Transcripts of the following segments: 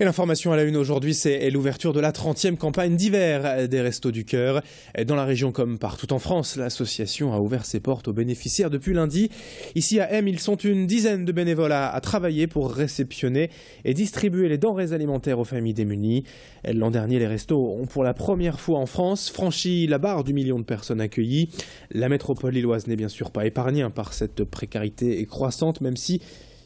Et l'information à la une aujourd'hui, c'est l'ouverture de la 30e campagne d'hiver des Restos du Cœur. Dans la région comme partout en France, l'association a ouvert ses portes aux bénéficiaires depuis lundi. Ici à M, ils sont une dizaine de bénévoles à travailler pour réceptionner et distribuer les denrées alimentaires aux familles démunies. L'an dernier, les restos ont pour la première fois en France franchi la barre du million de personnes accueillies. La métropole lilloise n'est bien sûr pas épargnée par cette précarité croissante, même si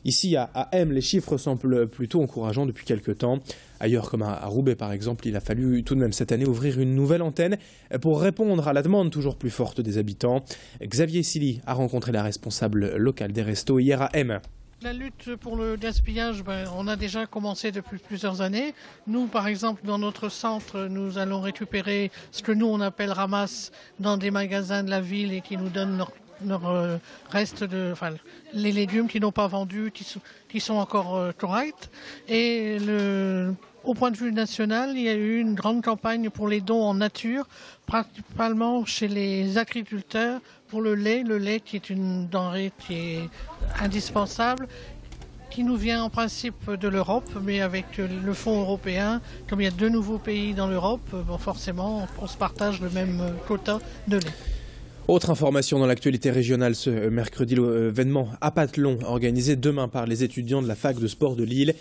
ici, à M, les chiffres semblent plutôt encourageants depuis quelques temps. Ailleurs, comme à Roubaix par exemple, il a fallu tout de même cette année ouvrir une nouvelle antenne pour répondre à la demande toujours plus forte des habitants. Xavier Silly a rencontré la responsable locale des restos hier à M. La lutte pour le gaspillage, on a déjà commencé depuis plusieurs années. Nous, par exemple, dans notre centre, nous allons récupérer ce que nous, on appelle ramasse dans des magasins de la ville et qui nous donnent leur reste les légumes qui n'ont pas vendu, qui sont encore corrects. Et au point de vue national, il y a eu une grande campagne pour les dons en nature, principalement chez les agriculteurs, pour le lait qui est une denrée qui est indispensable, qui nous vient en principe de l'Europe, mais avec le fonds européen, comme il y a 2 nouveaux pays dans l'Europe, forcément on se partage le même quota de lait. Autre information dans l'actualité régionale ce mercredi, l'événement Apathlon organisé demain par les étudiants de la fac de sport de Lille.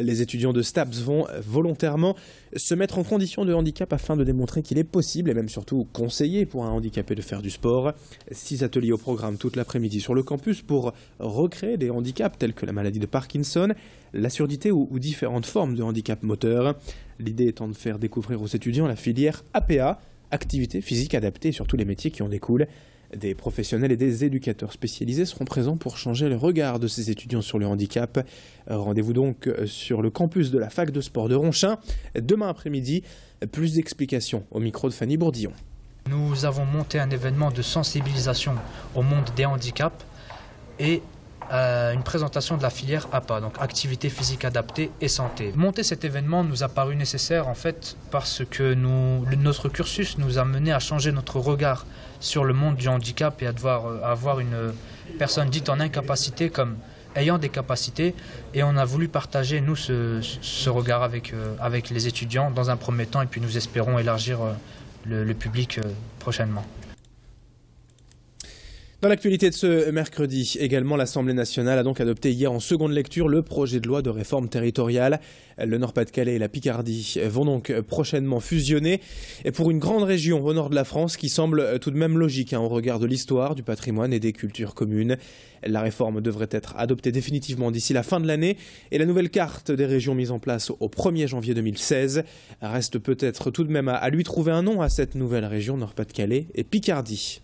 Les étudiants de STAPS vont volontairement se mettre en condition de handicap afin de démontrer qu'il est possible et même surtout conseillé pour un handicapé de faire du sport. 6 ateliers au programme toute l'après-midi sur le campus pour recréer des handicaps tels que la maladie de Parkinson, la surdité ou différentes formes de handicap moteur. L'idée étant de faire découvrir aux étudiants la filière APA, activité physique adaptée et surtout les métiers qui en découlent. Des professionnels et des éducateurs spécialisés seront présents pour changer le regard de ces étudiants sur le handicap. Rendez-vous donc sur le campus de la fac de sport de Ronchin demain après-midi. Plus d'explications au micro de Fanny Bourdillon. Nous avons monté un événement de sensibilisation au monde des handicaps et une présentation de la filière APA, donc activité physique adaptée et santé. Monter cet événement nous a paru nécessaire en fait parce que notre cursus nous a mené à changer notre regard sur le monde du handicap et à devoir avoir une personne dite en incapacité comme ayant des capacités, et on a voulu partager nous ce regard avec les étudiants dans un premier temps, et puis nous espérons élargir le public prochainement. Dans l'actualité de ce mercredi, également, l'Assemblée nationale a donc adopté hier en seconde lecture le projet de loi de réforme territoriale. Le Nord-Pas-de-Calais et la Picardie vont donc prochainement fusionner. Et pour une grande région au nord de la France qui semble tout de même logique au regard de l'histoire, du patrimoine et des cultures communes. La réforme devrait être adoptée définitivement d'ici la fin de l'année. Et la nouvelle carte des régions mise en place au 1er janvier 2016 reste peut-être tout de même à lui trouver un nom à cette nouvelle région Nord-Pas-de-Calais et Picardie.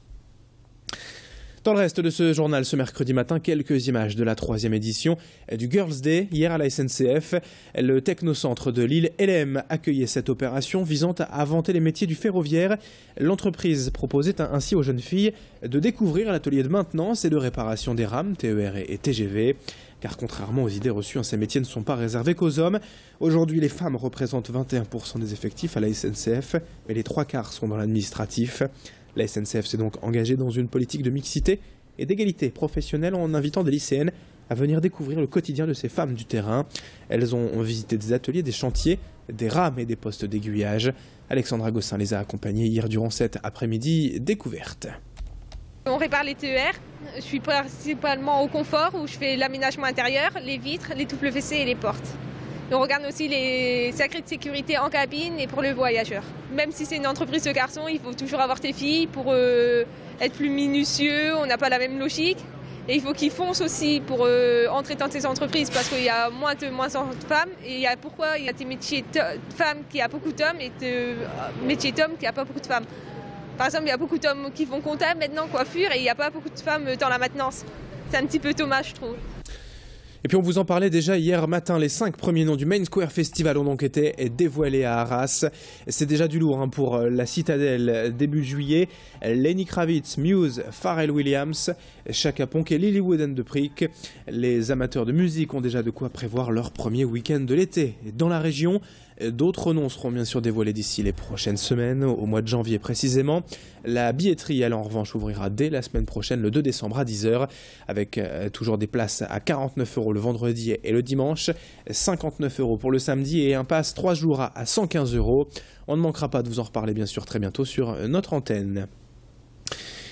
Dans le reste de ce journal, ce mercredi matin, quelques images de la 3e édition du Girls Day. Hier à la SNCF, le technocentre de Lille LM accueillait cette opération visant à inventer les métiers du ferroviaire. L'entreprise proposait ainsi aux jeunes filles de découvrir l'atelier de maintenance et de réparation des rames, TER et TGV. Car contrairement aux idées reçues, ces métiers ne sont pas réservés qu'aux hommes. Aujourd'hui, les femmes représentent 21% des effectifs à la SNCF, mais les 3/4 sont dans l'administratif. La SNCF s'est donc engagée dans une politique de mixité et d'égalité professionnelle en invitant des lycéennes à venir découvrir le quotidien de ces femmes du terrain. Elles ont visité des ateliers, des chantiers, des rames et des postes d'aiguillage. Alexandra Gossin les a accompagnées hier durant cette après-midi découverte. On répare les TER. Je suis principalement au confort où je fais l'aménagement intérieur, les vitres, les touffes WC et les portes. Et on regarde aussi les sacrés de sécurité en cabine et pour le voyageur. Même si c'est une entreprise de garçons, il faut toujours avoir tes filles pour être plus minutieux, on n'a pas la même logique. Et il faut qu'ils foncent aussi pour entrer dans ces entreprises parce qu'il y a moins de femmes. Et pourquoi il y a des métiers de femmes qui a beaucoup d'hommes et des métiers d'hommes qui a pas beaucoup de femmes. Par exemple, il y a beaucoup d'hommes qui font comptable maintenant, coiffure, et il n'y a pas beaucoup de femmes dans la maintenance. C'est un petit peu dommage, je trouve. Et puis on vous en parlait déjà hier matin, les 5 premiers noms du Main Square Festival ont donc été dévoilés à Arras. C'est déjà du lourd pour la Citadelle début juillet. Lenny Kravitz, Muse, Pharrell Williams, Chaka Ponk et Lilywood and the Prick. Les amateurs de musique ont déjà de quoi prévoir leur premier week-end de l'été. Dans la région, D'autres noms seront bien sûr dévoilés d'ici les prochaines semaines, au mois de janvier précisément. La billetterie, elle, en revanche, ouvrira dès la semaine prochaine, le 2 décembre à 10h, avec toujours des places à 49 € le vendredi et le dimanche, 59 € pour le samedi et un pass 3 jours à 115 €. On ne manquera pas de vous en reparler bien sûr très bientôt sur notre antenne.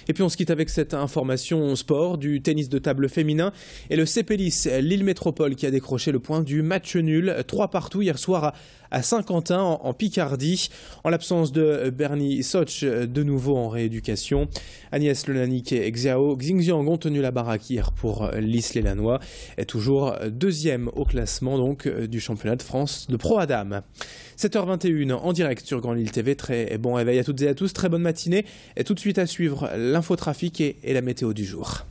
Et puis on se quitte avec cette information sport du tennis de table féminin et le CP Lille Métropole qui a décroché le point du match nul 3-3 hier soir à Saint-Quentin en Picardie. En l'absence de Bernie Soch de nouveau en rééducation, Agnès Lenanik et Xiao Xingjiang ont tenu la baraque hier pour l'Isle-et-Lannoy, est toujours deuxième au classement donc du championnat de France de Pro Adam. 7h21 en direct sur Grand Lille TV. Très bon réveil à toutes et à tous, très bonne matinée. Et tout de suite à suivre l'infotrafic et la météo du jour.